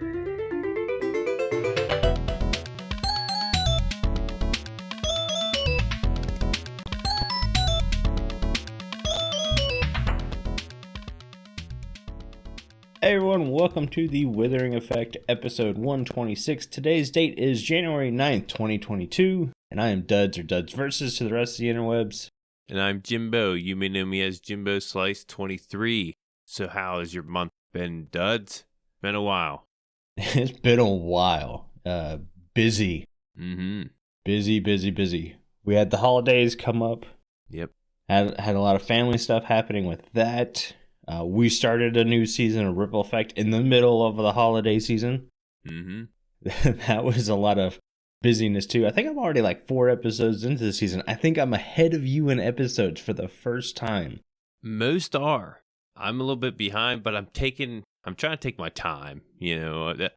Hey everyone, welcome to the Withering Effect, episode 126. Today's date is January 9th, 2022, and I am Duds or Duds Versus to the rest of the interwebs. And I'm Jimbo. You may know me as Jimbo Slice 23. So how has your month been, Duds? Been a while. It's been a while. Busy. Busy. We had the holidays come up. Yep. Had a lot of family stuff happening with that. We started a new season of Ripple Effect in the middle of the holiday season. That was a lot of busyness too. I think I'm already like 4 episodes into the season. I think I'm ahead of you in episodes for the first time. Most are. I'm a little bit behind, but I'm trying to take my time. Yeah.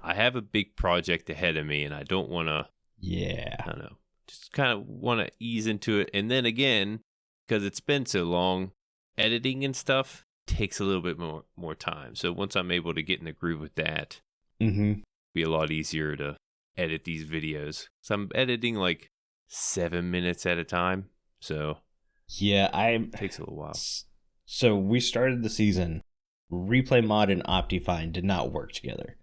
I have a big project ahead of me, and I don't want to. Yeah. I don't know. Just kind of want to ease into it, and then again, because it's been so long, editing and stuff takes a little bit more time. So once I'm able to get in the groove with that, it'll be a lot easier to edit these videos. So I'm editing like 7 minutes at a time. So yeah, it takes a little while. So we started the season. Replay mod and Optifine did not work together.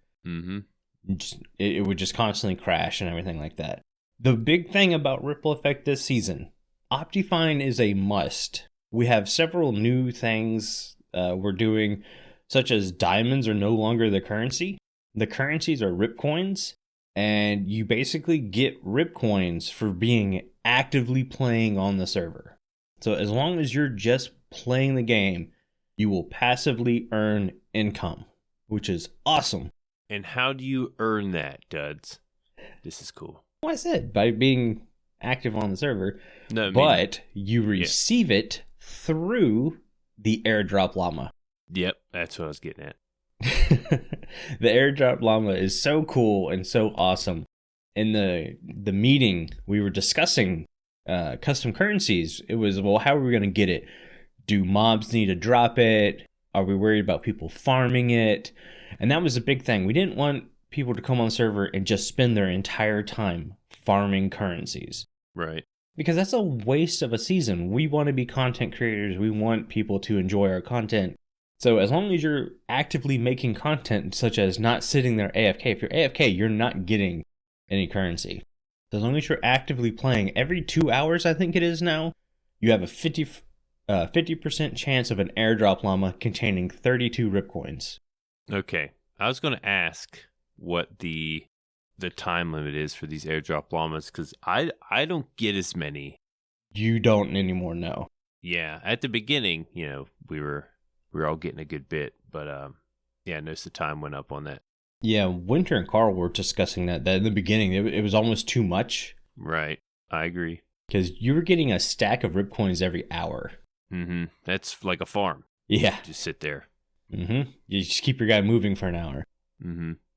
It would just constantly crash and everything like that. The big thing about Ripple Effect this season, Optifine is a must. We have several new things we're doing, such as diamonds are no longer the currency. The currencies are rip coins, and you basically get rip coins for being actively playing on the server. So as long as you're just playing the game, you will passively earn income, which is awesome. And how do you earn that, Duds? This is cool. Well, I said by being active on the server, but you receive it through the airdrop llama. Yep, that's what I was getting at. The airdrop llama is so cool and so awesome. In the meeting, we were discussing custom currencies. It was, well, how are we going to get it? Do mobs need to drop it? Are we worried about people farming it? And that was a big thing. We didn't want people to come on the server and just spend their entire time farming currencies. Right. Because that's a waste of a season. We want to be content creators. We want people to enjoy our content. So as long as you're actively making content, such as not sitting there AFK, if you're AFK, you're not getting any currency. So as long as you're actively playing, every 2 hours, I think it is now, you have a 50% chance of an airdrop llama containing 32 rip coins. Okay. I was going to ask what the time limit is for these airdrop llamas, because I don't get as many. You don't anymore, no. Yeah, at the beginning, we were all getting a good bit, but I noticed the time went up on that. Yeah, Winter and Carl were discussing that in the beginning, it was almost too much. Right, I agree. Because you were getting a stack of rip coins every hour. That's like a farm. Yeah. Just sit there. You just keep your guy moving for an hour.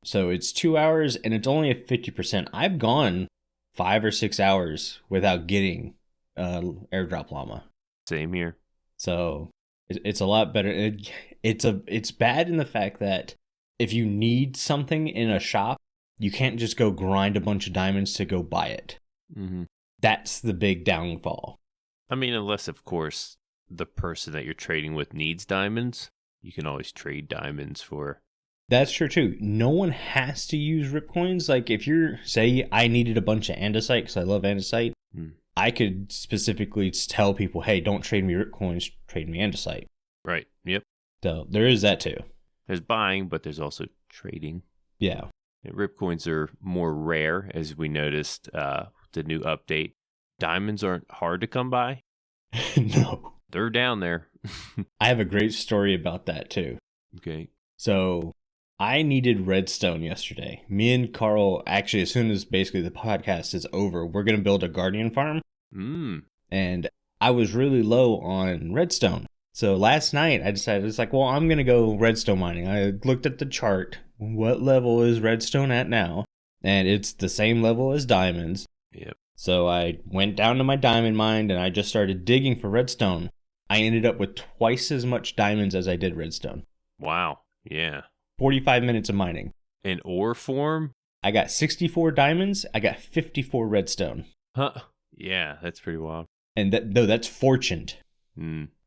So it's 2 hours, and it's only a 50%. I've gone 5 or 6 hours without getting airdrop llama. Same here. So it's a lot better. It's bad in the fact that if you need something in a shop, you can't just go grind a bunch of diamonds to go buy it. That's the big downfall. I mean, unless, of course, the person that you're trading with needs diamonds, you can always trade diamonds for. That's true too. No one has to use rip coins. Like if you're, say I needed a bunch of andesite because I love andesite, I could specifically tell people, hey, don't trade me rip coins, trade me andesite. Right. Yep. So there is that too. There's buying, but there's also trading. Yeah. And rip coins are more rare, as we noticed the new update. Diamonds aren't hard to come by. No. They're down there. I have a great story about that too. Okay. So I needed redstone yesterday. Me and Carl, actually, as soon as basically the podcast is over, we're going to build a guardian farm. And I was really low on redstone. So last night I decided, it's like, well, I'm going to go redstone mining. I looked at the chart. What level is redstone at now? And it's the same level as diamonds. Yep. So I went down to my diamond mine and I just started digging for redstone. I ended up with twice as much diamonds as I did redstone. Wow. Yeah. 45 minutes of mining. In ore form? I got 64 diamonds. I got 54 redstone. Huh. Yeah, that's pretty wild. And that's fortuned.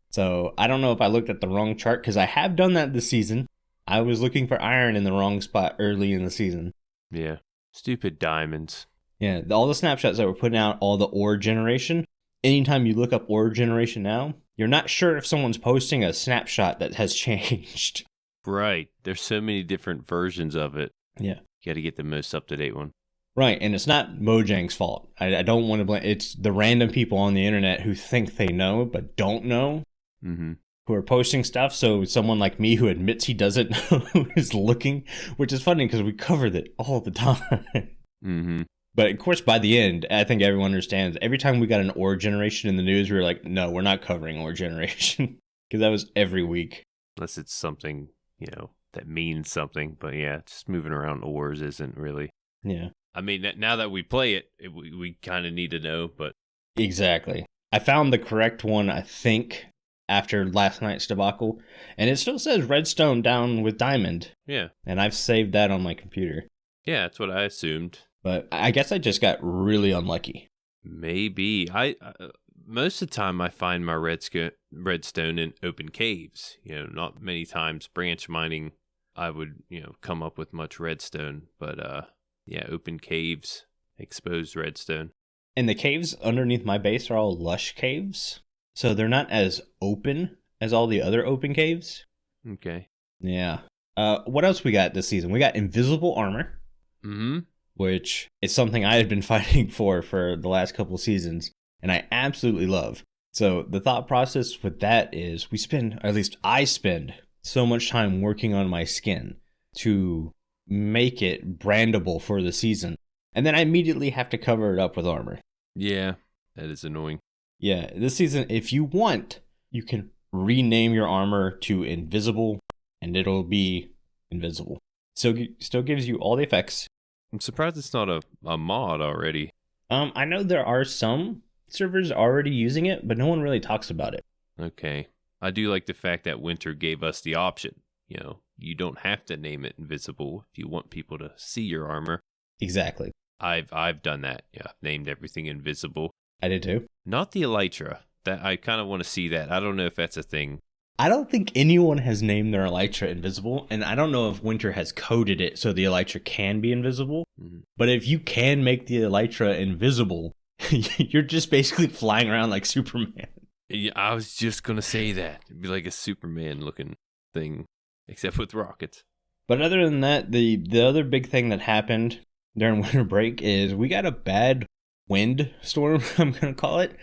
So I don't know if I looked at the wrong chart, because I have done that this season. I was looking for iron in the wrong spot early in the season. Yeah. Stupid diamonds. Yeah, all the snapshots that were putting out, all the ore generation. Anytime you look up ore generation now, you're not sure if someone's posting a snapshot that has changed. Right. There's so many different versions of it. Yeah. You got to get the most up-to-date one. Right, and it's not Mojang's fault. I don't want to blame. It's the random people on the internet who think they know but don't know, who are posting stuff. So someone like me who admits he doesn't know is looking, which is funny because we cover that all the time. But of course, by the end, I think everyone understands. Every time we got an ore generation in the news, we were like, no, we're not covering ore generation, because that was every week. Unless it's something, that means something. But yeah, just moving around ores isn't really. Yeah. I mean, now that we play it, we kind of need to know, but... Exactly. I found the correct one, I think, after last night's debacle, and it still says redstone down with diamond. Yeah. And I've saved that on my computer. Yeah, that's what I assumed. But I guess I just got really unlucky. Maybe. Most of the time I find my redstone in open caves. Not many times branch mining I would, come up with much redstone, but yeah, open caves, exposed redstone. And the caves underneath my base are all lush caves, so they're not as open as all the other open caves. Okay. Yeah. What else we got this season? We got invisible armor. Which is something I had been fighting for the last couple of seasons, and I absolutely love. So the thought process with that is I spend so much time working on my skin to make it brandable for the season, and then I immediately have to cover it up with armor. Yeah, that is annoying. Yeah, this season, if you want, you can rename your armor to invisible, and it'll be invisible. So it still gives you all the effects. I'm surprised it's not a mod already. I know there are some servers already using it, but no one really talks about it. Okay. I do like the fact that Winter gave us the option. You don't have to name it invisible if you want people to see your armor. Exactly. I've done that. Yeah, I've named everything invisible. I did too. Not the elytra. That I kind of want to see that. I don't know if that's a thing. I don't think anyone has named their elytra invisible, and I don't know if Winter has coded it so the elytra can be invisible. But if you can make the elytra invisible, you're just basically flying around like Superman. Yeah, I was just going to say that. It'd be like a Superman-looking thing, except with rockets. But other than that, the other big thing that happened during winter break is we got a bad wind storm, I'm going to call it.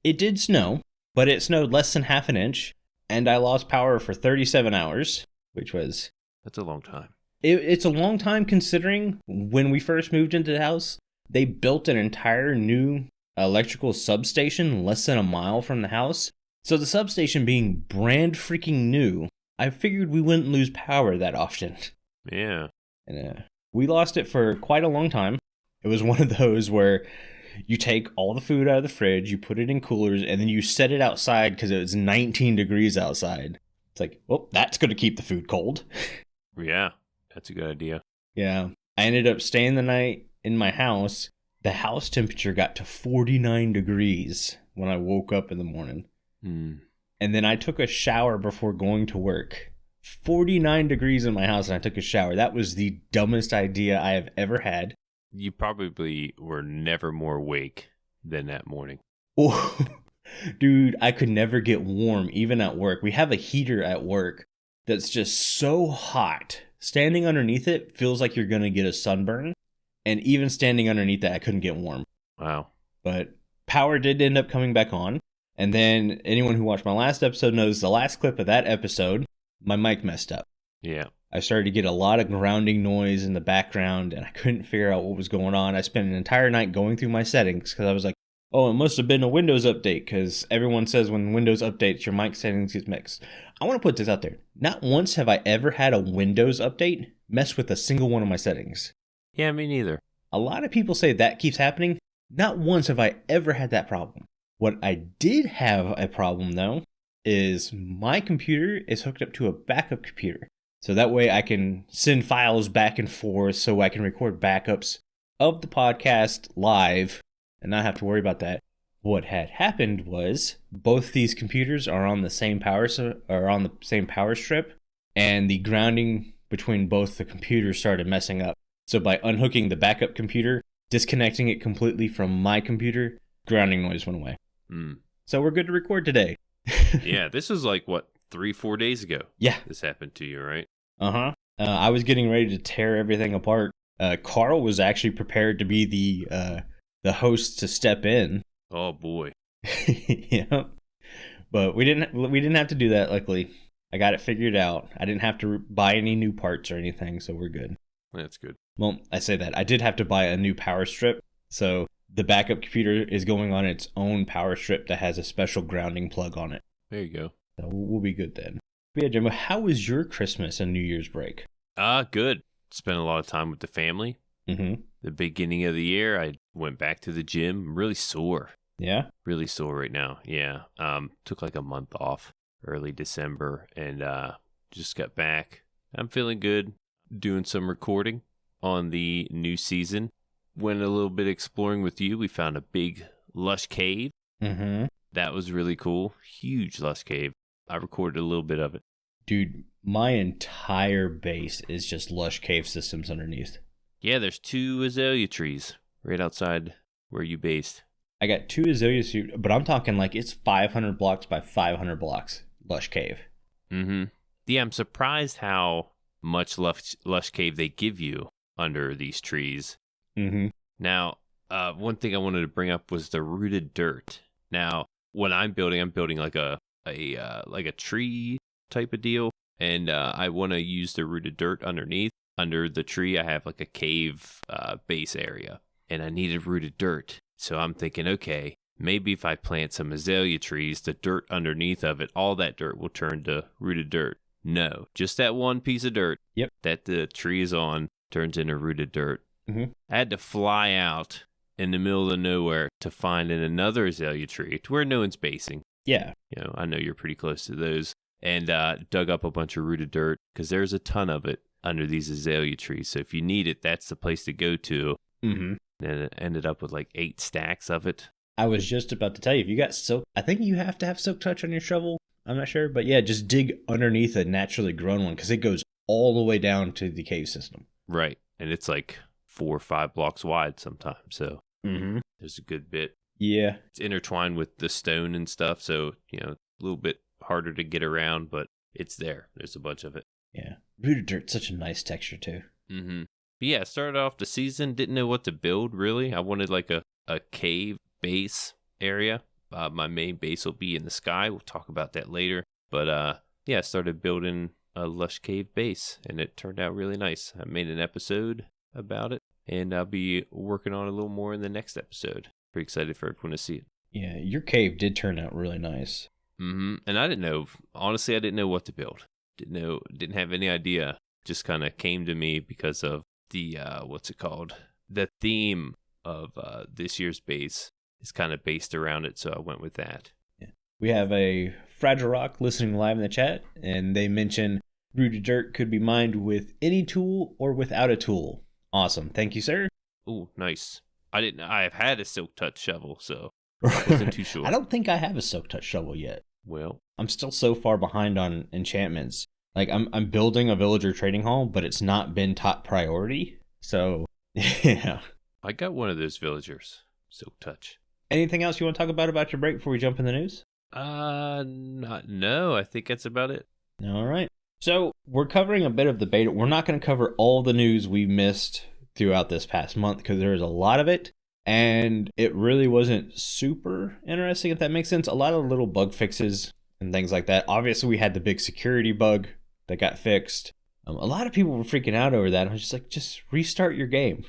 It did snow, but it snowed less than half an inch. And I lost power for 37 hours, which was... That's a long time. It's a long time considering when we first moved into the house, they built an entire new electrical substation less than a mile from the house. So the substation being brand freaking new, I figured we wouldn't lose power that often. Yeah. And we lost it for quite a long time. It was one of those where you take all the food out of the fridge, you put it in coolers, and then you set it outside because it was 19 degrees outside. It's like, well, that's going to keep the food cold. Yeah, that's a good idea. Yeah. I ended up staying the night in my house. The house temperature got to 49 degrees when I woke up in the morning. And then I took a shower before going to work. 49 degrees in my house and I took a shower. That was the dumbest idea I have ever had. You probably were never more awake than that morning. Oh, dude, I could never get warm, even at work. We have a heater at work that's just so hot. Standing underneath it feels like you're going to get a sunburn. And even standing underneath that, I couldn't get warm. Wow. But power did end up coming back on. And then anyone who watched my last episode knows the last clip of that episode, my mic messed up. Yeah. I started to get a lot of grounding noise in the background, and I couldn't figure out what was going on. I spent an entire night going through my settings because I was like, oh, it must have been a Windows update because everyone says when Windows updates, your mic settings get mixed. I want to put this out there. Not once have I ever had a Windows update mess with a single one of my settings. Yeah, me neither. A lot of people say that keeps happening. Not once have I ever had that problem. What I did have a problem, though, is my computer is hooked up to a backup computer. So that way I can send files back and forth so I can record backups of the podcast live and not have to worry about that. What had happened was both these computers are on the same power strip, and the grounding between both the computers started messing up. So by unhooking the backup computer, disconnecting it completely from my computer, grounding noise went away. So we're good to record today. Yeah, this was like, what, 3-4 days ago? Yeah. This happened to you, right? I was getting ready to tear everything apart. Carl was actually prepared to be the host to step in. Oh boy. Yeah. But we didn't have to do that, luckily. I got it figured out. I didn't have to buy any new parts or anything, so we're good. That's good. Well, I say that. I did have to buy a new power strip, so the backup computer is going on its own power strip that has a special grounding plug on it. There you go. So we'll be good then. But yeah, Jimbo, how was your Christmas and New Year's break? Good. Spent a lot of time with the family. The beginning of the year, I went back to the gym. I'm really sore. Yeah? Really sore right now. Yeah. Took like a month off early December and just got back. I'm feeling good. Doing some recording on the new season. Went a little bit exploring with you. We found a big lush cave. That was really cool. Huge lush cave. I recorded a little bit of it. Dude, my entire base is just lush cave systems underneath. Yeah, there's 2 azalea trees right outside where you based. I got 2 azalea trees, but I'm talking like it's 500 blocks by 500 blocks lush cave. Yeah, I'm surprised how much lush cave they give you under these trees. Now, one thing I wanted to bring up was the rooted dirt. Now, what I'm building like a tree type of deal, and I want to use the rooted dirt underneath. Under the tree, I have like a cave base area, and I needed rooted dirt. So I'm thinking, okay, maybe if I plant some azalea trees, the dirt underneath of it, all that dirt will turn to rooted dirt. No, just that one piece of dirt that the tree is on turns into rooted dirt. I had to fly out in the middle of nowhere to find another azalea tree to where no one's basing. Yeah. You know, I know you're pretty close to those. And dug up a bunch of rooted dirt because there's a ton of it under these azalea trees. So if you need it, that's the place to go to. And it ended up with like 8 stacks of it. I was just about to tell you, if you got silk, I think you have to have silk touch on your shovel. I'm not sure. But yeah, just dig underneath a naturally grown one because it goes all the way down to the cave system. Right. And it's like 4 or 5 blocks wide sometimes. So there's a good bit. Yeah. It's intertwined with the stone and stuff. So, you know, a little bit harder to get around, but it's there. There's a bunch of it. Yeah. Rooted dirt's such a nice texture too. But yeah, started off the season, didn't know what to build really. I wanted like a cave base area. My main base will be in the sky. We'll talk about that later. But yeah, I started building a lush cave base and it turned out really nice. I made an episode about it and I'll be working on it a little more in the next episode. Pretty excited for everyone to see it. Yeah, your cave did turn out really nice. And I didn't know, honestly, I didn't know what to build. Didn't have any idea. Just kind of came to me because of the, the theme of this year's base is kind of based around it. So I went with that. Yeah. We have a Fragile Rock listening live in the chat, and they mention rooted dirt could be mined with any tool or without a tool. Awesome. Thank you, sir. Ooh, nice. I have had a silk touch shovel, so I wasn't too sure. I don't think I have a silk touch shovel yet. Well, I'm still so far behind on enchantments. Like I'm building a villager trading hall, but it's not been top priority. So yeah. I got one of those villagers. Silk touch. Anything else you want to talk about your break before we jump in the news? No, I think that's about it. All right. So we're covering a bit of the beta. We're not going to cover all the news we missed throughout this past month because there's a lot of it. And it really wasn't super interesting, if that makes sense. A lot of little bug fixes and things like that. Obviously, we had the big security bug that got fixed. A lot of people were freaking out over that. I was just like, just restart your game.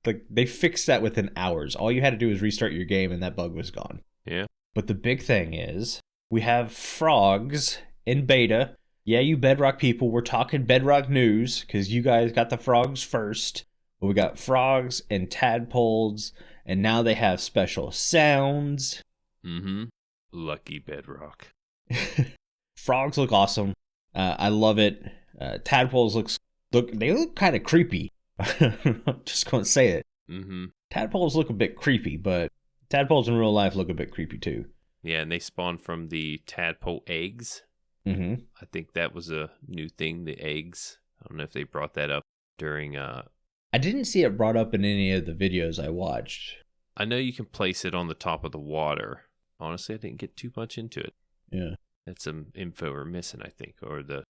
Like they fixed that within hours. All you had to do was restart your game and that bug was gone. Yeah. But the big thing is we have frogs in beta. Yeah, you Bedrock people, we're talking Bedrock news because you guys got the frogs first. But we got frogs and tadpoles, and now they have special sounds. Lucky Bedrock. Frogs look awesome. I love it. Tadpoles look kind of creepy. I'm just gonna say it. Mm-hmm. Tadpoles look a bit creepy, but tadpoles in real life look a bit creepy too. Yeah, and they spawn from the tadpole eggs. Mm-hmm. I think that was a new thing, the eggs. I don't know if they brought that up during... I didn't see it brought up in any of the videos I watched. I know you can place it on the top of the water. Honestly, I didn't get too much into it. Yeah. That's some info we're missing, I think, or the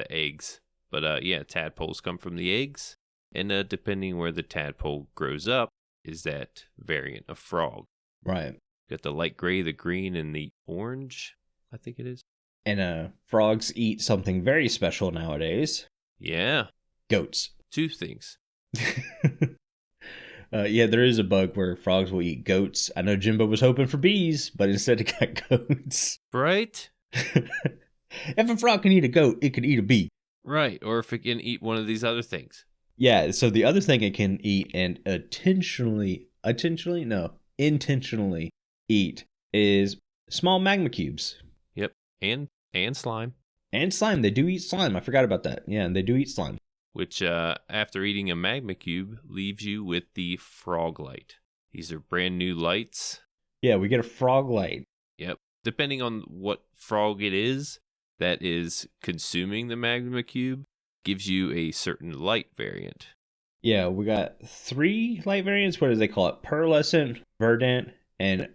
eggs. But yeah, tadpoles come from the eggs. And depending where the tadpole grows up, is that variant of frog. Right. Got the light gray, the green, and the orange, I think it is. And frogs eat something very special nowadays. Yeah. Goats. 2 things. Yeah, there is a bug where frogs will eat goats. I know Jimbo was hoping for bees, but instead it got goats. Right? If a frog can eat a goat, it could eat a bee. Right, or if it can eat one of these other things. Yeah, so the other thing it can eat and intentionally eat is small magma cubes. Yep, and slime. And slime. They do eat slime. I forgot about that. Yeah, and they do eat slime. Which, after eating a magma cube, leaves you with the froglight. These are brand new lights. Yeah, we get a froglight. Yep. Depending on what frog it is that is consuming the magma cube, gives you a certain light variant. Yeah, we got 3 light variants. What do they call it? Pearlescent, verdant, and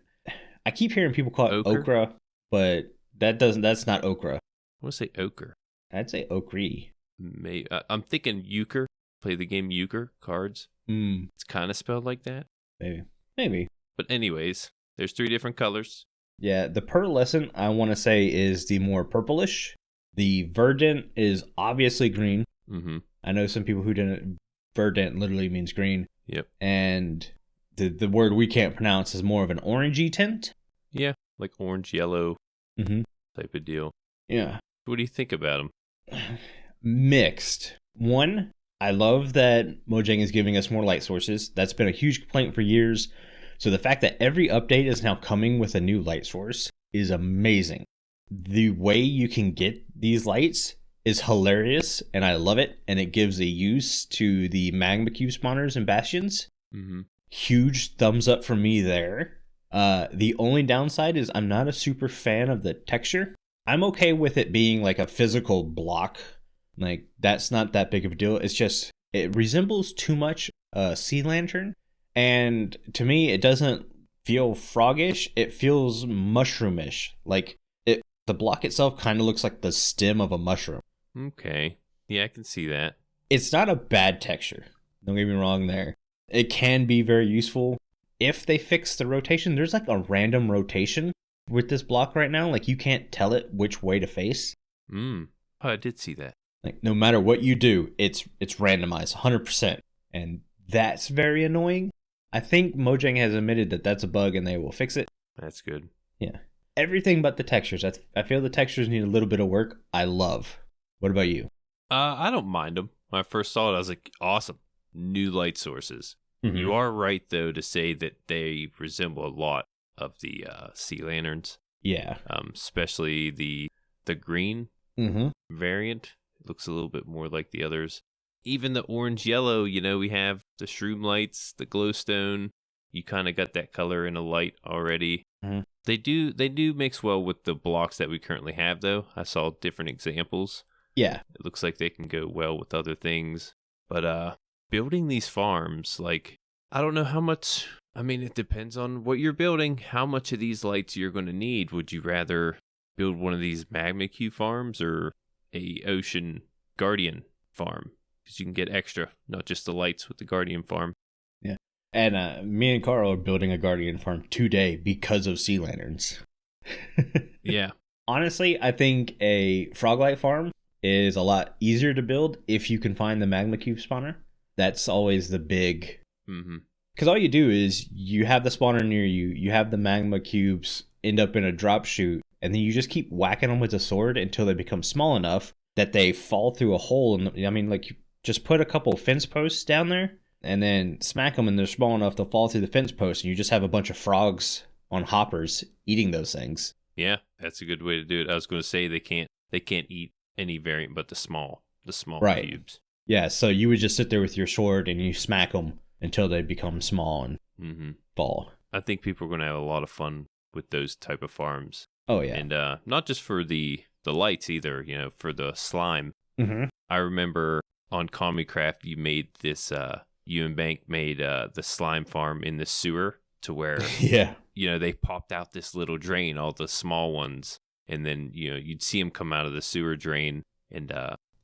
I keep hearing people call it ochre, but that's not ochre. I want to say ochre. I'd say ochre. I'm thinking euchre. Play the game euchre cards. It's kind of spelled like that. Maybe. But anyways, there's 3 different colors. Yeah, the pearlescent, I want to say, is the more purplish. The verdant is obviously green. Mm-hmm. I know some people who didn't. Verdant literally means green. Yep. And the word we can't pronounce is more of an orangey tint. Yeah, like orange, yellow type of deal. Yeah. What do you think about them? Mixed. One, I love that Mojang is giving us more light sources. That's been a huge complaint for years. So the fact that every update is now coming with a new light source is amazing. The way you can get these lights is hilarious, and I love it. And it gives a use to the magma cube spawners and bastions. Mm-hmm. Huge thumbs up for me there. The only downside is I'm not a super fan of the texture. I'm okay with it being like a physical block. Like, that's not that big of a deal. It's just, it resembles too much a sea lantern. And to me, it doesn't feel froggish. It feels mushroomish. Like, the block itself kind of looks like the stem of a mushroom. Okay. Yeah, I can see that. It's not a bad texture. Don't get me wrong there. It can be very useful. If they fix the rotation, there's like a random rotation with this block right now. Like, you can't tell it which way to face. Oh, I did see that. Like, no matter what you do, it's randomized 100%. And that's very annoying. I think Mojang has admitted that that's a bug and they will fix it. That's good. Yeah. Everything but the textures. I feel the textures need a little bit of work. I love. What about you? I don't mind them. When I first saw it, I was like, awesome. New light sources. Mm-hmm. You are right, though, to say that they resemble a lot of the sea lanterns. Yeah. Especially the green variant. It looks a little bit more like the others. Even the orange-yellow, we have the shroom lights, the glowstone. You kind of got that color in a light already. Mm-hmm. They do mix well with the blocks that we currently have, though. I saw different examples. Yeah. It looks like they can go well with other things. But building these farms, like, I don't know how much... I mean, it depends on what you're building, how much of these lights you're going to need. Would you rather build one of these magma cube farms or a ocean guardian farm? Because you can get extra, not just the lights with the guardian farm. Yeah. And me and Carl are building a guardian farm today because of sea lanterns. Yeah. Honestly, I think a froglight farm is a lot easier to build if you can find the magma cube spawner. That's always the big... Because all you do is you have the spawner near you, you have the magma cubes end up in a drop chute, and then you just keep whacking them with a sword until they become small enough that they fall through a hole. And I mean, like, you just put a couple fence posts down there and then smack them, and they're small enough to fall through the fence post, and you just have a bunch of frogs on hoppers eating those things. Yeah, that's a good way to do it. I was going to say they can't eat any variant but the small. the small right. cubes. Yeah, so you would just sit there with your sword and you smack them until they become small and fall. I think people are going to have a lot of fun with those type of farms. Oh, yeah. And not just for the lights either, for the slime. Mm-hmm. I remember on Commicraft, you and Bank made the slime farm in the sewer to where, yeah, they popped out this little drain, all the small ones. And then, you'd see them come out of the sewer drain, and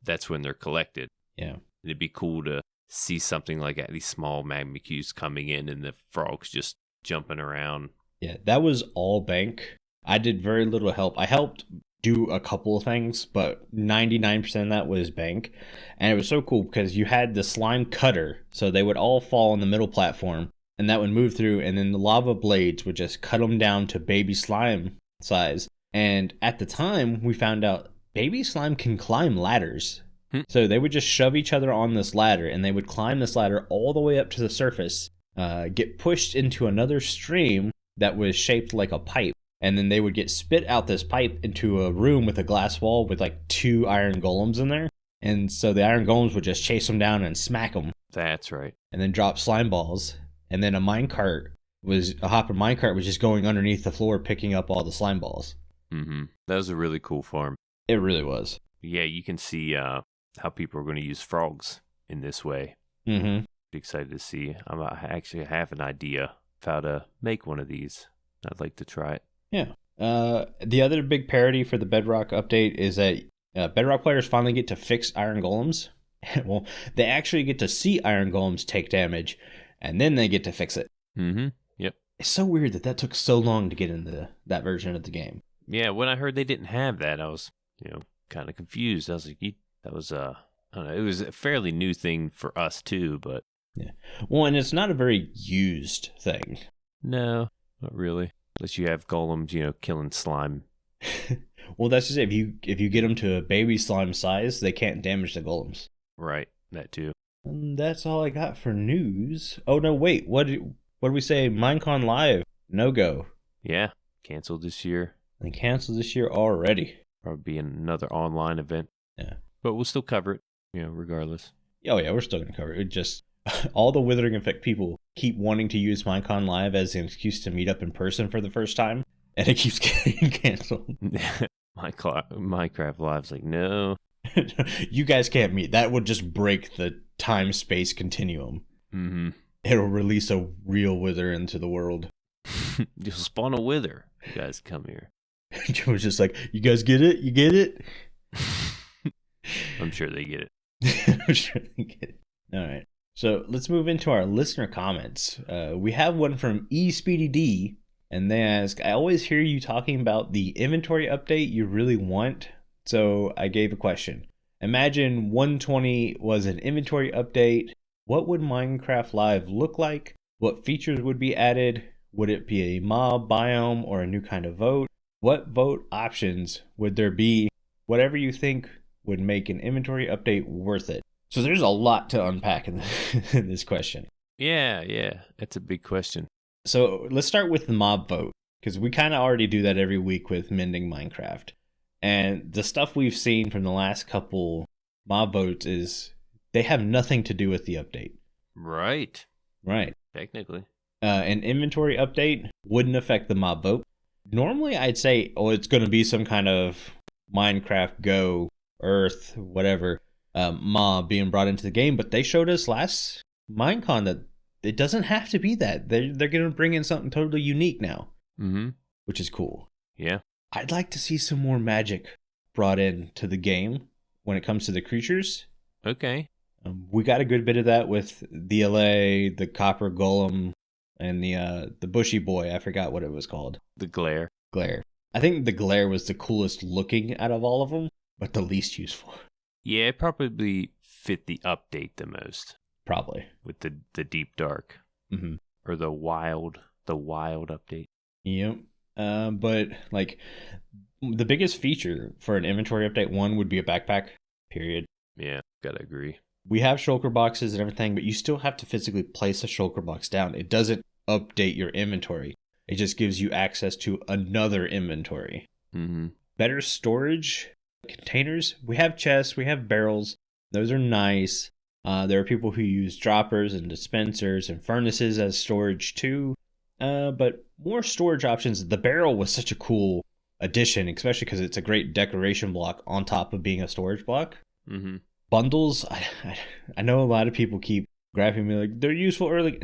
that's when they're collected. Yeah. And it'd be cool to see something like that, these small magma cubes coming in and the frogs just jumping around. Yeah, that was all Bank. I did very little help. I helped do a couple of things, but 99% of that was Bank. And it was so cool because you had the slime cutter, so they would all fall on the middle platform, and that would move through, and then the lava blades would just cut them down to baby slime size. And at the time, we found out baby slime can climb ladders. So they would just shove each other on this ladder, and they would climb this ladder all the way up to the surface, get pushed into another stream that was shaped like a pipe. And then they would get spit out this pipe into a room with a glass wall with like 2 iron golems in there. And so the iron golems would just chase them down and smack them. That's right. And then drop slime balls. And then a hopper minecart was just going underneath the floor picking up all the slime balls. Mm-hmm. That was a really cool farm. It really was. Yeah, you can see how people are going to use frogs in this way. Mm-hmm. Excited to see. I actually have an idea of how to make one of these. I'd like to try it. Yeah. The other big parity for the Bedrock update is that Bedrock players finally get to fix Iron Golems. Well, they actually get to see Iron Golems take damage, and then they get to fix it. Mm-hmm. Yep. It's so weird that took so long to get into that version of the game. Yeah, when I heard they didn't have that, I was, kind of confused. I was like, that was I don't know. It was a fairly new thing for us too, but yeah. Well, and it's not a very used thing. No, not really. Unless you have golems, killing slime. Well, that's just it. If you get them to a baby slime size, they can't damage the golems. Right, that too. And that's all I got for news. Oh no, wait. What did we say? Minecon Live no go. Yeah, canceled this year. They canceled this year already. Probably be another online event. Yeah, but we'll still cover it, regardless. Oh yeah, we're still gonna cover it. It just all the Withering Effect people keep wanting to use Minecon Live as an excuse to meet up in person for the first time, and it keeps getting canceled. Minecraft Live's like, no. You guys can't meet. That would just break the time-space continuum. Mm-hmm. It'll release a real wither into the world. You'll spawn a wither. You guys come here. Joe's just like, you guys get it? You get it? I'm sure they get it. I'm sure they get it. All right. So let's move into our listener comments. We have one from EspeedyD, and they ask, I always hear you talking about the inventory update you really want, so I gave a question. Imagine 120 was an inventory update. What would Minecraft Live look like? What features would be added? Would it be a mob, biome, or a new kind of vote? What vote options would there be? Whatever you think would make an inventory update worth it. So there's a lot to unpack in this question. Yeah, that's a big question. So let's start with the mob vote, because we kind of already do that every week with Mending Minecraft. And the stuff we've seen from the last couple mob votes is they have nothing to do with the update. Right. Technically. An inventory update wouldn't affect the mob vote. Normally I'd say, it's going to be some kind of Minecraft Go, Earth, whatever, mob being brought into the game, but they showed us last Minecon that it doesn't have to be that. They're going to bring in something totally unique now, which is cool. Yeah. I'd like to see some more magic brought into the game when it comes to the creatures. Okay. We got a good bit of that with the LA, the copper golem, and the bushy boy. I forgot what it was called. The glare. I think the glare was the coolest looking out of all of them, but the least useful. Yeah, it probably fit the update the most. Probably. With the deep dark. Mm-hmm. Or the wild update. Yep. But like the biggest feature for an inventory update, one would be a backpack, period. Yeah, gotta agree. We have shulker boxes and everything, but you still have to physically place a shulker box down. It doesn't update your inventory. It just gives you access to another inventory. Mm-hmm. Better storage containers. We have chests, we have barrels, Those are nice. There are people who use droppers and dispensers and furnaces as storage too. But more storage options. The barrel was such a cool addition, especially because it's a great decoration block on top of being a storage block. Mm-hmm. Bundles, I know a lot of people keep grabbing me like, they're useful early.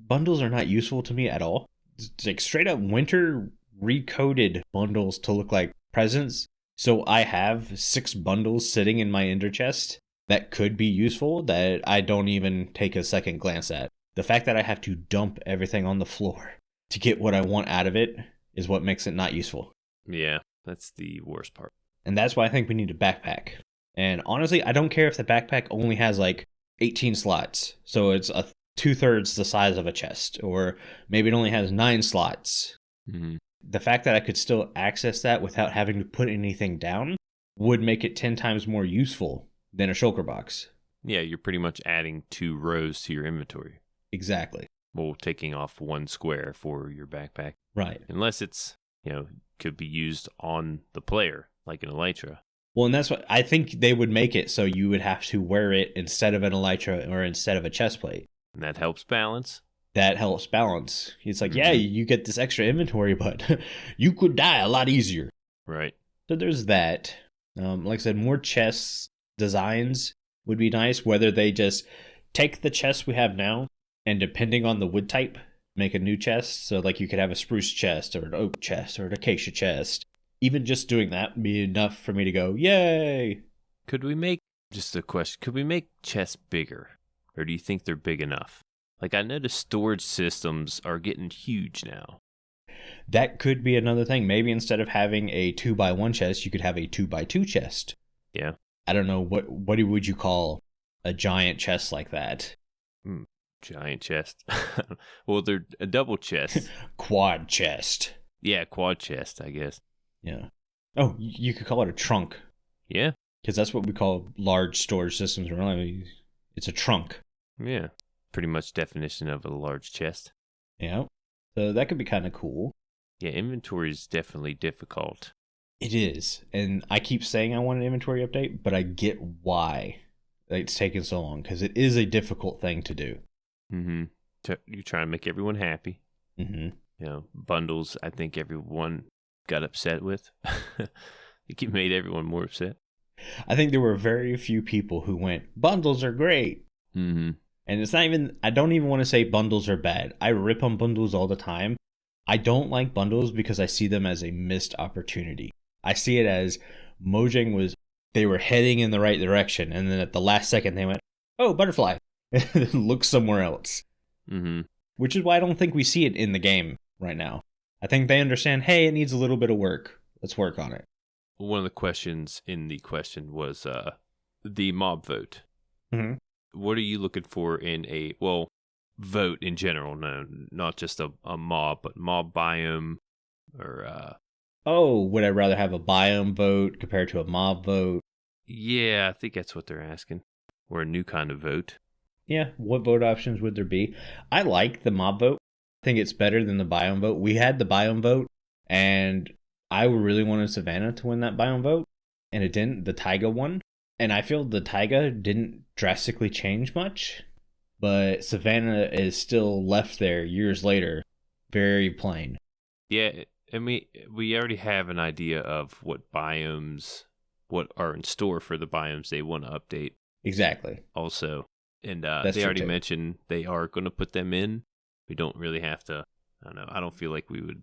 Bundles are not useful to me at all. It's like straight up winter recoded bundles to look like presents. So I have 6 bundles sitting in my ender chest that could be useful that I don't even take a second glance at. The fact that I have to dump everything on the floor to get what I want out of it is what makes it not useful. Yeah, that's the worst part. And that's why I think we need a backpack. And honestly, I don't care if the backpack only has like 18 slots. So it's 2/3 the size of a chest. Or maybe it only has 9 slots. Mm-hmm. The fact that I could still access that without having to put anything down would make it 10 times more useful than a shulker box. Yeah, you're pretty much adding 2 rows to your inventory. Exactly. Well, taking off 1 square for your backpack. Right. Unless it's, could be used on the player, like an elytra. Well, and that's what I think they would make it so you would have to wear it instead of an elytra or instead of a chest plate. And that helps balance. That helps balance. It's like, yeah, you get this extra inventory, but you could die a lot easier. Right. So there's that. Like I said, more chest designs would be nice, whether they just take the chest we have now and depending on the wood type, make a new chest. So like you could have a spruce chest or an oak chest or an acacia chest. Even just doing that would be enough for me to go, yay! Could we make, just a question, could we make chests bigger? Or do you think they're big enough? Like, I know the storage systems are getting huge now. That could be another thing. Maybe instead of having a 2x1 chest, you could have a 2x2 chest. Yeah. I don't know, what would you call a giant chest like that? Giant chest. Well, they're a double chest. Quad chest. Yeah, quad chest, I guess. Yeah. Oh, you could call it a trunk. Yeah. Because that's what we call large storage systems. Really, it's a trunk. Yeah. Pretty much definition of a large chest. Yeah. So that could be kind of cool. Yeah, inventory is definitely difficult. It is. And I keep saying I want an inventory update, but I get why it's taken so long. Because it is a difficult thing to do. Mm-hmm. You're trying to make everyone happy. Mm-hmm. Bundles, I think everyone got upset with. It made everyone more upset. I think there were very few people who went, bundles are great. Mm-hmm. And it's not even, I don't even want to say bundles are bad. I rip on bundles all the time. I don't like bundles because I see them as a missed opportunity. I see it as Mojang they were heading in the right direction. And then at the last second they went, oh, butterfly. And look somewhere else. Mm-hmm. Which is why I don't think we see it in the game right now. I think they understand, hey, it needs a little bit of work. Let's work on it. One of the questions in the question was the mob vote. Mm-hmm. What are you looking for in a, vote in general? No, not just a mob, but mob biome or... would I rather have a biome vote compared to a mob vote? Yeah, I think that's what they're asking. Or a new kind of vote. Yeah, what vote options would there be? I like the mob vote. I think it's better than the biome vote. We had the biome vote, and I really wanted Savannah to win that biome vote, and it didn't. The taiga won, and I feel the taiga didn't drastically change much, but Savannah is still left there years later, very plain. Yeah, and we already have an idea of what are in store for the biomes they want to update. Exactly. Also, and they already mentioned they are going to put them in. We don't really have to, I don't know, I don't feel like we would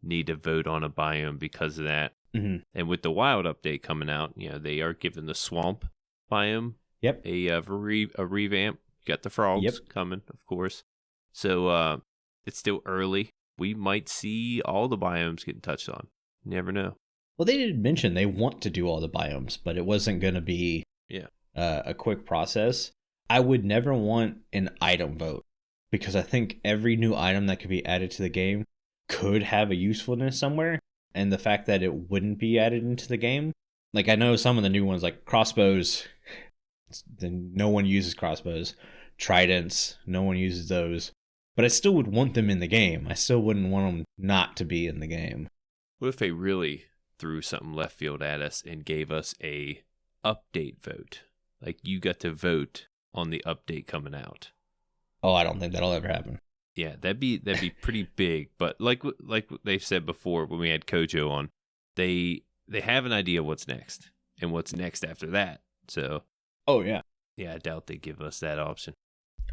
need to vote on a biome because of that. Mm-hmm. And with the wild update coming out, they are giving the swamp biome a revamp. You got the frogs coming, of course. So it's still early. We might see all the biomes getting touched on. You never know. Well, they did mention they want to do all the biomes, but it wasn't going to be a quick process. I would never want an item vote because I think every new item that could be added to the game could have a usefulness somewhere. And the fact that it wouldn't be added into the game, like I know some of the new ones like crossbows, no one uses crossbows. Tridents, no one uses those. But I still would want them in the game. I still wouldn't want them not to be in the game. What if they really threw something left field at us and gave us a update vote? Like you got to vote on the update coming out. Oh, I don't think that'll ever happen. Yeah, that'd be pretty big. But like they've said before when we had Kojo on, they have an idea what's next and what's next after that. So, oh yeah, I doubt they give us that option.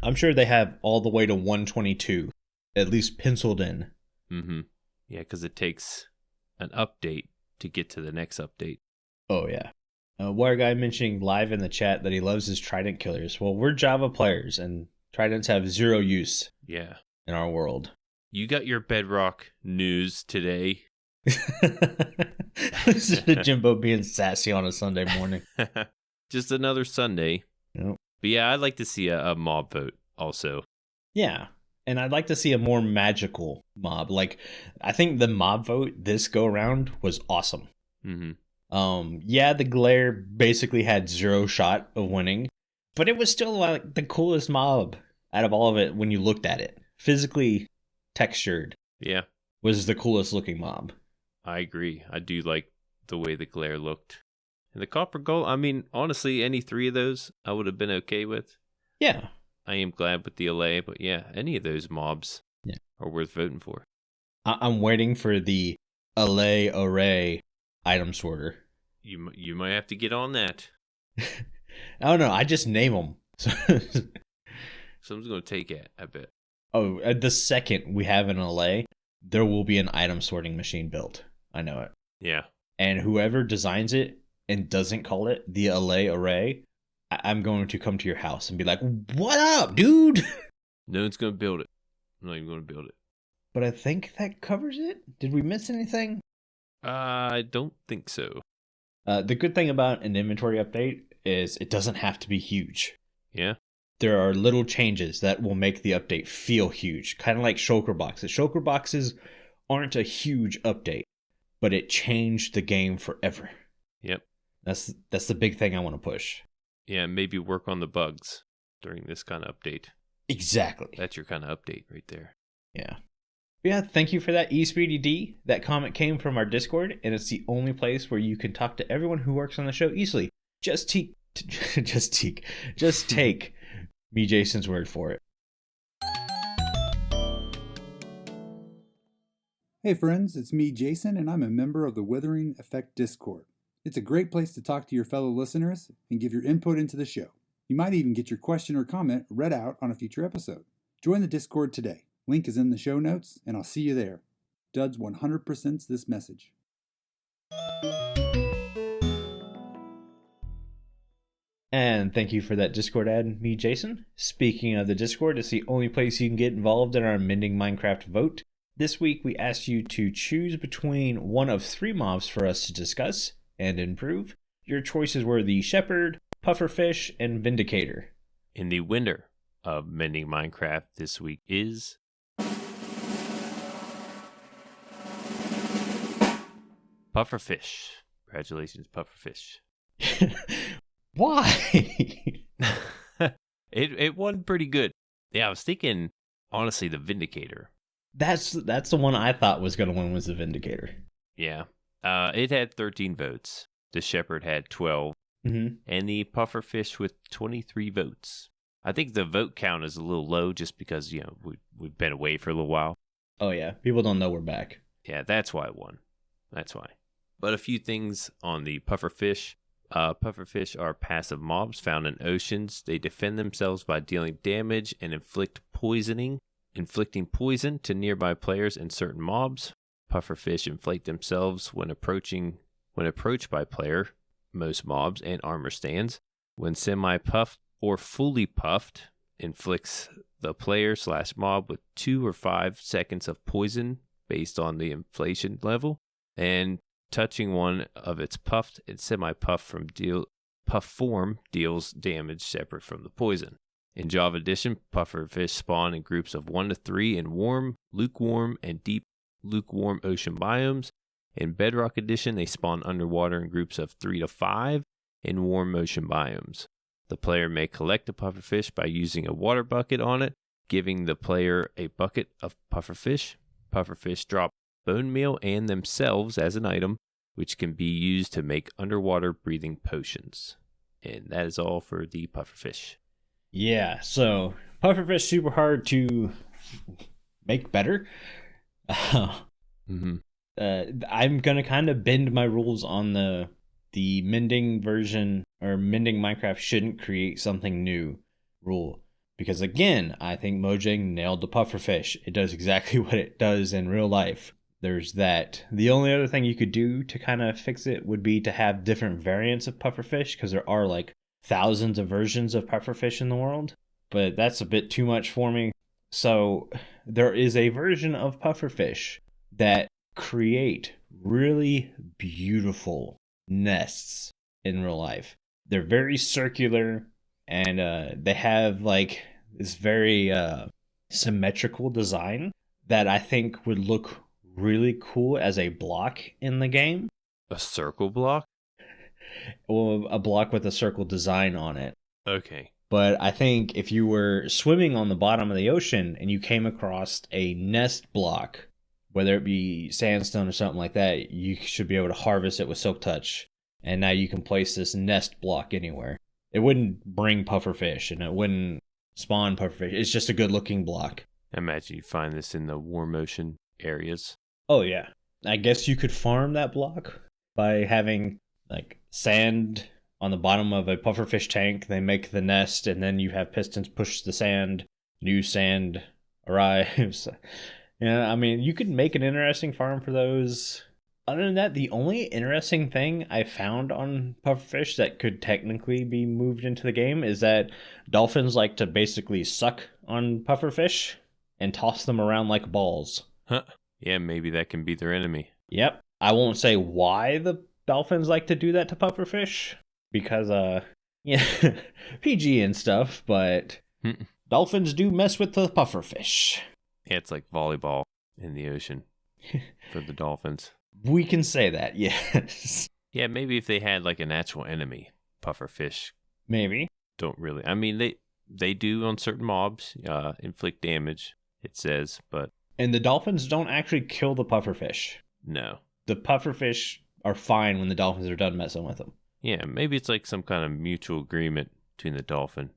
I'm sure they have all the way to 122, at least penciled in. Mm-hmm. Yeah, because it takes an update to get to the next update. Oh yeah. Water Guy mentioning live in the chat that he loves his Trident killers. Well, we're Java players, and Tridents have zero use. Yeah. In our world. You got your Bedrock news today. Jimbo being sassy on a Sunday morning. Just another Sunday. Yep. But yeah, I'd like to see a mob vote also. Yeah. And I'd like to see a more magical mob. Like, I think the mob vote this go around was awesome. Mm-hmm. Yeah, the glare basically had zero shot of winning, but it was still like the coolest mob out of all of it when you looked at it. Physically textured. Yeah. Was the coolest looking mob. I agree. I do like the way the glare looked. And the copper gold, I mean, honestly, any three of those I would have been okay with. Yeah. I am glad with the LA, but yeah, any of those mobs are worth voting for. I'm waiting for the LA array item sorter. You might have to get on that. I don't know. I just name them. Someone's going to take it, I bet. Oh, the second we have an LA, there will be an item sorting machine built. I know it. Yeah. And whoever designs it and doesn't call it the LA array, I'm going to come to your house and be like, what up, dude? No one's going to build it. I'm not even going to build it. But I think that covers it. Did we miss anything? I don't think so. The good thing about an inventory update is it doesn't have to be huge. Yeah. There are little changes that will make the update feel huge, kind of like shulker boxes. Shulker boxes aren't a huge update, but it changed the game forever. Yep. That's the big thing I want to push. Yeah, maybe work on the bugs during this kind of update. Exactly. That's your kind of update right there. Yeah. Yeah, thank you for that, EspeedyD. That comment came from our Discord, and it's the only place where you can talk to everyone who works on the show easily. Just take me Jason's word for it. Hey friends, it's me Jason, and I'm a member of the Withering Effect Discord. It's a great place to talk to your fellow listeners and give your input into the show. You might even get your question or comment read out on a future episode. Join the Discord today. Link is in the show notes, and I'll see you there. Duds 100% this message. And thank you for that Discord ad, me Jason. Speaking of the Discord, it's the only place you can get involved in our Mending Minecraft vote. This week we asked you to choose between one of three mobs for us to discuss and improve. Your choices were the Shepherd, Pufferfish, and Vindicator. And the winner of Mending Minecraft this week is... Pufferfish. Congratulations, Pufferfish. Why? It won pretty good. Yeah, I was thinking, honestly, the Vindicator. That's the one I thought was going to win, was the Vindicator. Yeah. It had 13 votes. The Shepherd had 12. Mm-hmm. And the Pufferfish with 23 votes. I think the vote count is a little low just because, we've been away for a little while. Oh, yeah. People don't know we're back. Yeah, that's why it won. That's why. But a few things on the Pufferfish. Pufferfish are passive mobs found in oceans. They defend themselves by dealing damage and inflicting poison to nearby players and certain mobs. Pufferfish inflate themselves when approached by player, most mobs, and armor stands. When semi-puffed or fully puffed, inflicts the player/mob with 2 or 5 seconds of poison based on the inflation level, and touching one of its puffed and semi-puff puff form deals damage separate from the poison. In Java Edition, pufferfish spawn in groups of 1 to 3 in warm, lukewarm, and deep lukewarm ocean biomes. In Bedrock Edition, they spawn underwater in groups of 3 to 5 in warm ocean biomes. The player may collect a pufferfish by using a water bucket on it, giving the player a bucket of pufferfish. Pufferfish drop bone meal and themselves as an item, which can be used to make underwater breathing potions. And that is all for the pufferfish. Yeah, so pufferfish super hard to make better. Mm-hmm. I'm gonna kind of bend my rules on the mending version, or mending Minecraft shouldn't create something new rule, because again, I think Mojang nailed the pufferfish. It does exactly what it does in real life. There's that. The only other thing you could do to kind of fix it would be to have different variants of pufferfish, because there are like thousands of versions of pufferfish in the world, but that's a bit too much for me. So there is a version of pufferfish that create really beautiful nests in real life. They're very circular, and they have like this very symmetrical design that I think would look really cool as a block in the game. A circle block? Well, a block with a circle design on it. Okay. But I think if you were swimming on the bottom of the ocean and you came across a nest block, whether it be sandstone or something like that, you should be able to harvest it with Silk Touch. And now you can place this nest block anywhere. It wouldn't bring pufferfish, and it wouldn't spawn pufferfish. It's just a good looking block. I imagine you find this in the warm ocean areas. Oh, yeah. I guess you could farm that block by having like sand on the bottom of a pufferfish tank. They make the nest, and then you have pistons push the sand. New sand arrives. Yeah, I mean, you could make an interesting farm for those. Other than that, the only interesting thing I found on pufferfish that could technically be moved into the game is that dolphins like to basically suck on pufferfish and toss them around like balls. Huh. Yeah, maybe that can be their enemy. Yep. I won't say why the dolphins like to do that to pufferfish, because, yeah, PG and stuff, but dolphins do mess with the pufferfish. Yeah, it's like volleyball in the ocean for the dolphins. We can say that, yes. Yeah, maybe if they had like an actual enemy, pufferfish. Maybe. Don't really. I mean, they do on certain mobs inflict damage, it says, but... And the dolphins don't actually kill the pufferfish. No. The pufferfish are fine when the dolphins are done messing with them. Yeah, maybe it's like some kind of mutual agreement between the dolphin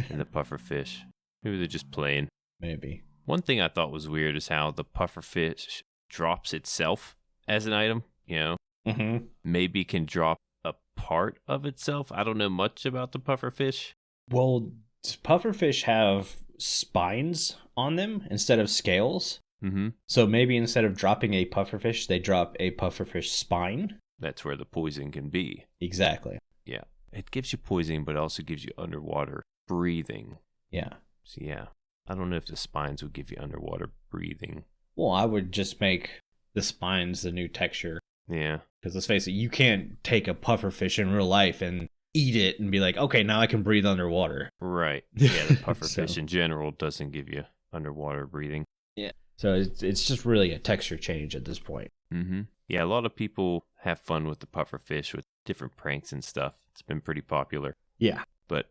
and the pufferfish. Maybe they're just playing. Maybe. One thing I thought was weird is how the pufferfish drops itself as an item, you know? Mm-hmm. Maybe can drop a part of itself. I don't know much about the pufferfish. Well, pufferfish have spines on them instead of scales. Mm-hmm. So maybe instead of dropping a pufferfish, they drop a pufferfish spine. That's where the poison can be. Exactly. Yeah. It gives you poison, but it also gives you underwater breathing. Yeah. So yeah, I don't know if the spines would give you underwater breathing. Well, I would just make the spines the new texture. Yeah. Because let's face it, you can't take a pufferfish in real life and eat it and be like, okay, now I can breathe underwater. Right. Yeah, the pufferfish So, in general doesn't give you underwater breathing. yeah. So it's just really a texture change at this point. Mm-hmm. Yeah, a lot of people have fun with the pufferfish with different pranks and stuff. It's been pretty popular. Yeah. But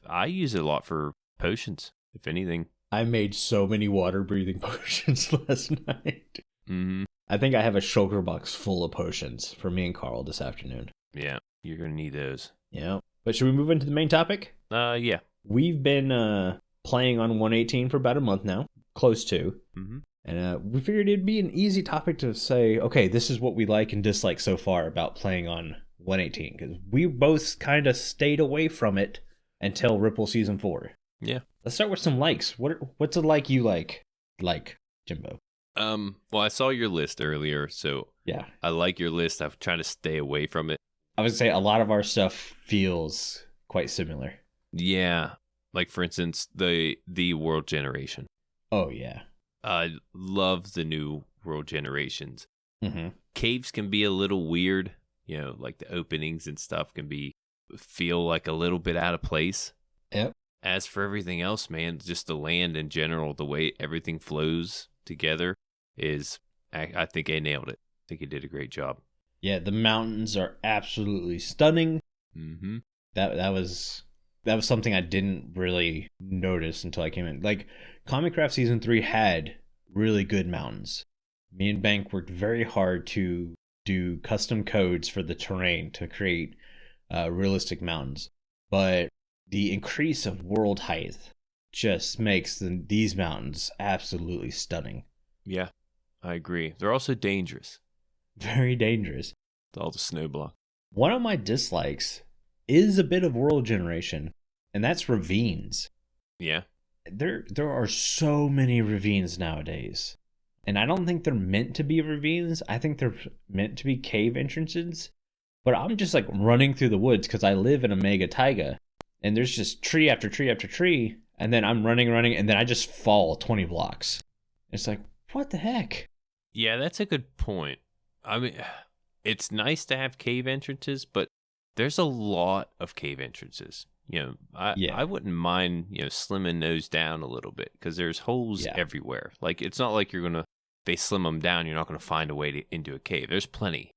I use it a lot for potions, if anything. I made so many water breathing potions last night. Mm-hmm. I think I have a shulker box full of potions for me and Carl this afternoon. Yeah, you're going to need those. Yeah. But should we move into the main topic? Yeah. We've been playing on 118 for about a month now. Close to. Mm-hmm. And we figured it'd be an easy topic to say, okay, this is what we like and dislike so far about playing on 118. Because we both kind of stayed away from it until Ripple Season 4. Yeah. Let's start with some likes. What's a like you like? Like, Jimbo. Well, I saw your list earlier, so Yeah. I like your list. I'm trying to stay away from it. I would say a lot of our stuff feels quite similar. Yeah. Like, for instance, the world generation. Oh, yeah. I love the new world generations. Mm-hmm. Caves can be a little weird, you know, like the openings and stuff can feel like a little bit out of place. Yep. As for everything else, man, just the land in general, the way everything flows together I think I nailed it. I think he did a great job. Yeah, the mountains are absolutely stunning. Mm-hmm. That was something I didn't really notice until I came in. Like, Comic Craft Season 3 had really good mountains. Me and Bank worked very hard to do custom codes for the terrain to create realistic mountains. But the increase of world height just makes these mountains absolutely stunning. Yeah, I agree. They're also dangerous. Very dangerous. With all the snow block. One of my dislikes is a bit of world generation, and that's ravines. Yeah. There are so many ravines nowadays. And I don't think they're meant to be ravines. I think they're meant to be cave entrances. But I'm just like running through the woods because I live in a mega taiga. And there's just tree after tree after tree. And then I'm running, and then I just fall 20 blocks. It's like, what the heck? Yeah, that's a good point. I mean, it's nice to have cave entrances, but there's a lot of cave entrances. I wouldn't mind, slimming those down a little bit because there's holes everywhere. Like, it's not like they slim them down, you're not going to find a way into a cave. There's plenty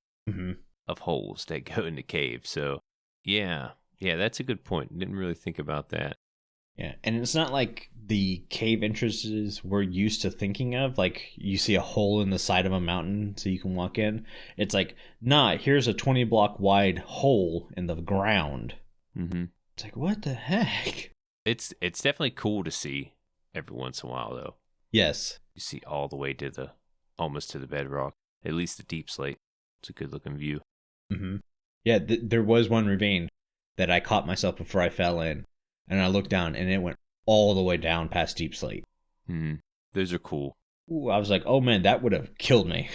of holes that go into caves. So, yeah, that's a good point. Didn't really think about that. Yeah, and it's not like the cave entrances we're used to thinking of, like you see a hole in the side of a mountain so you can walk in. It's like, nah, here's a 20 block wide hole in the ground. Mm-hmm. It's like, what the heck? It's definitely cool to see every once in a while, though. Yes. You see all the way to almost to the bedrock, at least the deep slate. It's a good looking view. Mm-hmm. Yeah, there was one ravine that I caught myself before I fell in. And I looked down, and it went all the way down past Deep Slate. Those are cool. Ooh, I was like, oh man, that would have killed me.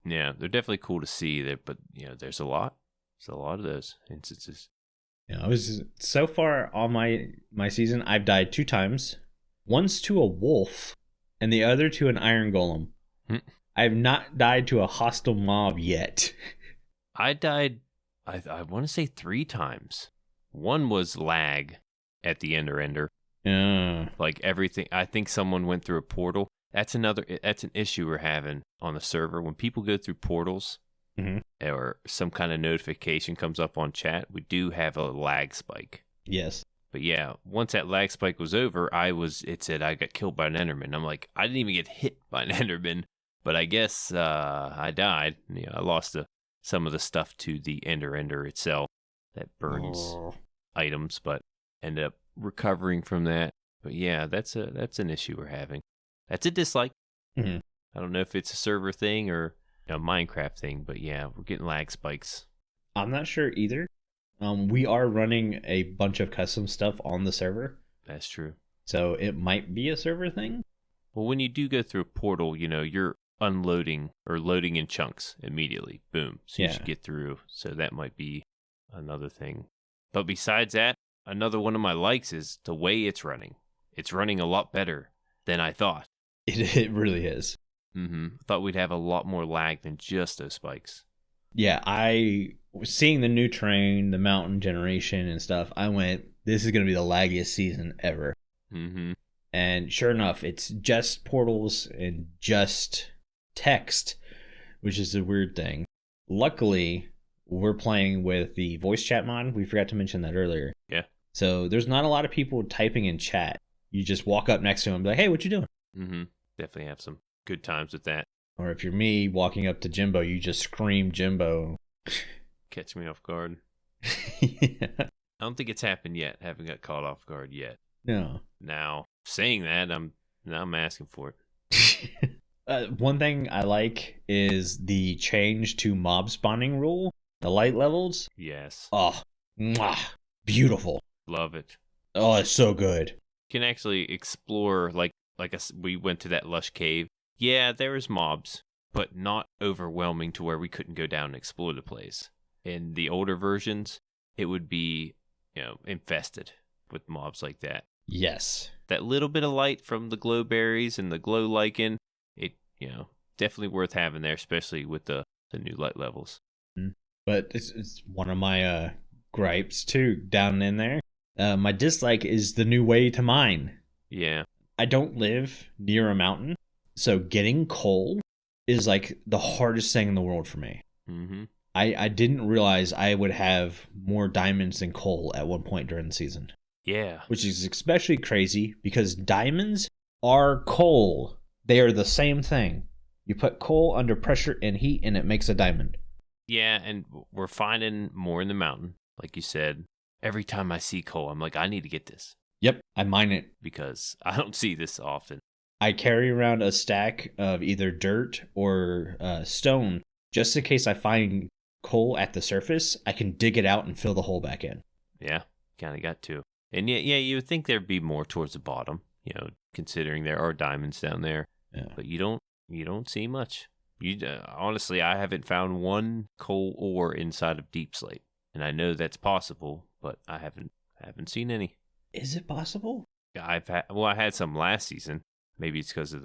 Yeah, they're definitely cool to see there, but there's a lot. There's a lot of those instances. I was so far on my season, I've died 2 times. Once to a wolf, and the other to an Iron Golem. I have not died to a hostile mob yet. I died, I want to say 3 times. One was lag at the ender. Like everything, I think someone went through a portal. That's an issue we're having on the server. When people go through portals or some kind of notification comes up on chat, we do have a lag spike. Yes. But yeah, once that lag spike was over, it said I got killed by an enderman. I'm like, I didn't even get hit by an enderman, but I guess I died. I lost some of the stuff to the ender itself that burns items, but ended up recovering from that. But yeah, that's an issue we're having. That's a dislike. I don't know if it's a server thing or a Minecraft thing, but yeah, we're getting lag spikes. I'm not sure either. We are running a bunch of custom stuff on the server. That's true. So it might be a server thing. Well, when you do go through a portal, you're unloading or loading in chunks immediately. Boom. So you should get through. So that might be another thing. But besides that, another one of my likes is the way it's running. It's running a lot better than I thought. It really is. Thought we'd have a lot more lag than just those spikes. Yeah, I was seeing the new terrain, the mountain generation and stuff. I went, this is going to be the laggiest season ever. And sure enough, it's just portals and just text, which is a weird thing. Luckily, we're playing with the voice chat mod. We forgot to mention that earlier. Yeah. So there's not a lot of people typing in chat. You just walk up next to them and be like, hey, what you doing? Definitely have some good times with that. Or if you're me walking up to Jimbo, you just scream Jimbo. Catch me off guard. Yeah. I don't think it's happened yet. Haven't got caught off guard yet. No. Now, saying that, I'm asking for it. One thing I like is the change to mob spawning rule. The light levels. Yes. Oh, beautiful. Love it. Oh, it's so good. You can actually explore, we went to that lush cave. Yeah, there was mobs, but not overwhelming to where we couldn't go down and explore the place. In the older versions, it would be, infested with mobs like that. Yes. That little bit of light from the glow berries and the glow lichen, it, definitely worth having there, especially with the new light levels. But it's one of my gripes, too, down in there. My dislike is the new way to mine. Yeah. I don't live near a mountain, so getting coal is like the hardest thing in the world for me. I didn't realize I would have more diamonds than coal at one point during the season. Yeah. Which is especially crazy because diamonds are coal. They are the same thing. You put coal under pressure and heat and it makes a diamond. Yeah, and we're finding more in the mountain. like you said, every time I see coal, I'm like, I need to get this. Yep, I mine it. Because I don't see this often. I carry around a stack of either dirt or stone just in case I find coal at the surface. I can dig it out and fill the hole back in. Yeah, kind of got to. And yeah, you would think there'd be more towards the bottom, considering there are diamonds down there. Yeah. But you don't see much. Honestly, I haven't found one coal ore inside of Deep Slate, and I know that's possible, but I haven't seen any. Is it possible? I had some last season. Maybe it's because it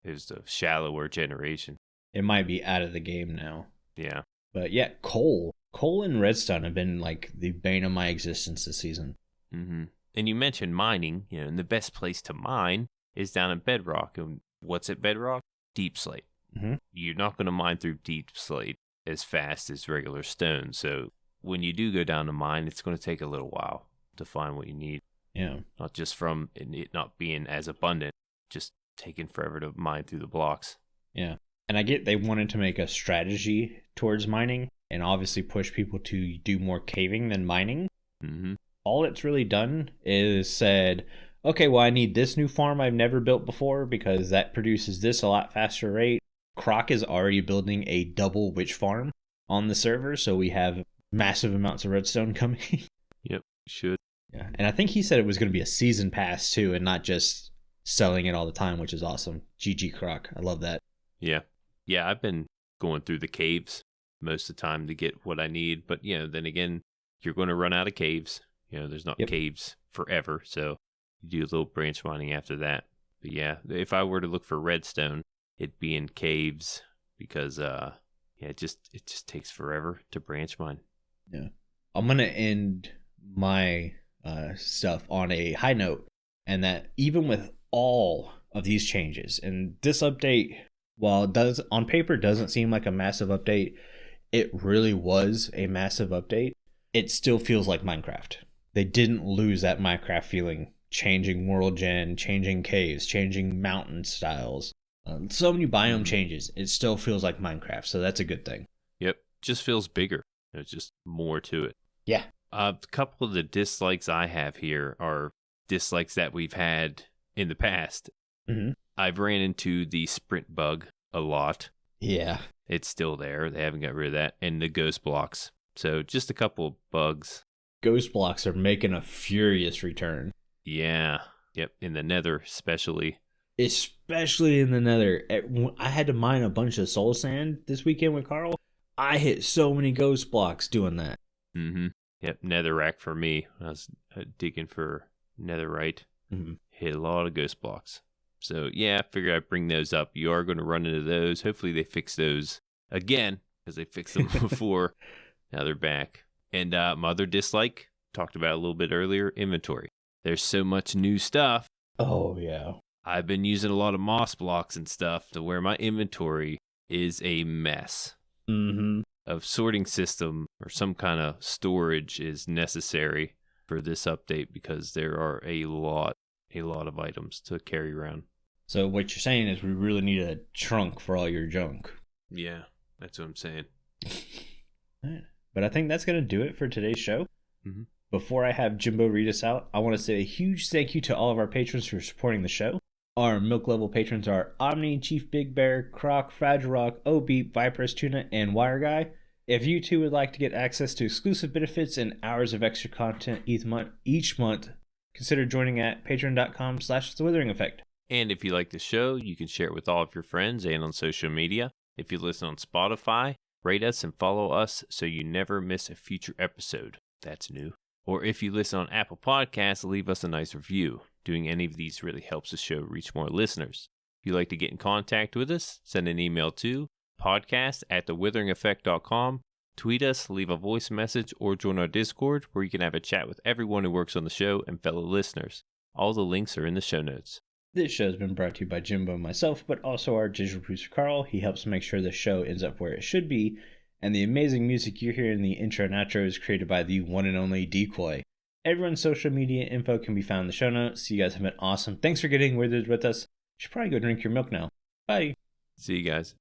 was the shallower generation. It might be out of the game now. Yeah. But yeah, coal and redstone have been like the bane of my existence this season. Mm-hmm. And you mentioned mining, and the best place to mine is down at Bedrock. And what's at Bedrock? Deep Slate. Mm-hmm. You're not going to mine through Deep Slate as fast as regular stone. So when you do go down to mine, it's going to take a little while to find what you need. Yeah. Not just from it not being as abundant, just taking forever to mine through the blocks. Yeah. And I get they wanted to make a strategy towards mining and obviously push people to do more caving than mining. Mm-hmm. All it's really done is said, okay, well, I need this new farm I've never built before because that produces this a lot faster rate. Croc is already building a double witch farm on the server, so we have massive amounts of redstone coming. Yep, should. Yeah, and I think he said it was going to be a season pass too, and not just selling it all the time, which is awesome. GG Croc, I love that. Yeah, I've been going through the caves most of the time to get what I need, but then again, you're going to run out of caves. There's not caves forever, so you do a little branch mining after that. But yeah, if I were to look for redstone, it'd be in caves because it just takes forever to branch mine. Yeah, I'm gonna end my stuff on a high note, and that even with all of these changes and this update, while it does on paper doesn't seem like a massive update, it really was a massive update. It still feels like Minecraft. They didn't lose that Minecraft feeling, changing world gen, changing caves, changing mountain styles, so many biome changes. It still feels like Minecraft, so that's a good thing. Yep, just feels bigger. There's just more to it. Yeah. A couple of the dislikes I have here are dislikes that we've had in the past. Mm-hmm. I've ran into the sprint bug a lot. Yeah. It's still there. They haven't got rid of that. And the ghost blocks. So just a couple of bugs. Ghost blocks are making a furious return. Yeah. Yep. In the nether, especially. Especially in the nether. I had to mine a bunch of soul sand this weekend with Carl. I hit so many ghost blocks doing that. Mm-hmm. Yep. Netherrack for me. I was digging for netherite. Mm-hmm. Hit a lot of ghost blocks. So yeah, I figured I'd bring those up. You are going to run into those. Hopefully they fix those again because they fixed them before. Now they're back. And my other dislike, talked about a little bit earlier, inventory. There's so much new stuff. Oh, yeah. I've been using a lot of moss blocks and stuff to where my inventory is a mess. Mm-hmm. A sorting system or some kind of storage is necessary for this update because there are a lot of items to carry around. So what you're saying is we really need a trunk for all your junk. Yeah, that's what I'm saying. But I think that's going to do it for today's show. Mm-hmm. Before I have Jimbo read us out, I want to say a huge thank you to all of our patrons for supporting the show. Our milk level patrons are Omni, Chief Big Bear, Croc, Fragile Rock, O-Beep, Viper's Tuna, and Wire Guy. If you too would like to get access to exclusive benefits and hours of extra content each month, consider joining at patreon.com/thewithering effect. And if you like the show, you can share it with all of your friends and on social media. If you listen on Spotify, rate us and follow us so you never miss a future episode. That's new. Or if you listen on Apple Podcasts, leave us a nice review. Doing any of these really helps the show reach more listeners. If you'd like to get in contact with us, send an email to podcast@thewitheringeffect.com. Tweet us, leave a voice message, or join our Discord where you can have a chat with everyone who works on the show and fellow listeners. All the links are in the show notes. This show has been brought to you by Jimbo and myself, but also our digital producer Carl. He helps make sure the show ends up where it should be. And the amazing music you hear in the intro and outro is created by the one and only Decoy. Everyone's social media info can be found in the show notes. So you guys have been awesome. Thanks for getting withered with us. You should probably go drink your milk now. Bye. See you guys.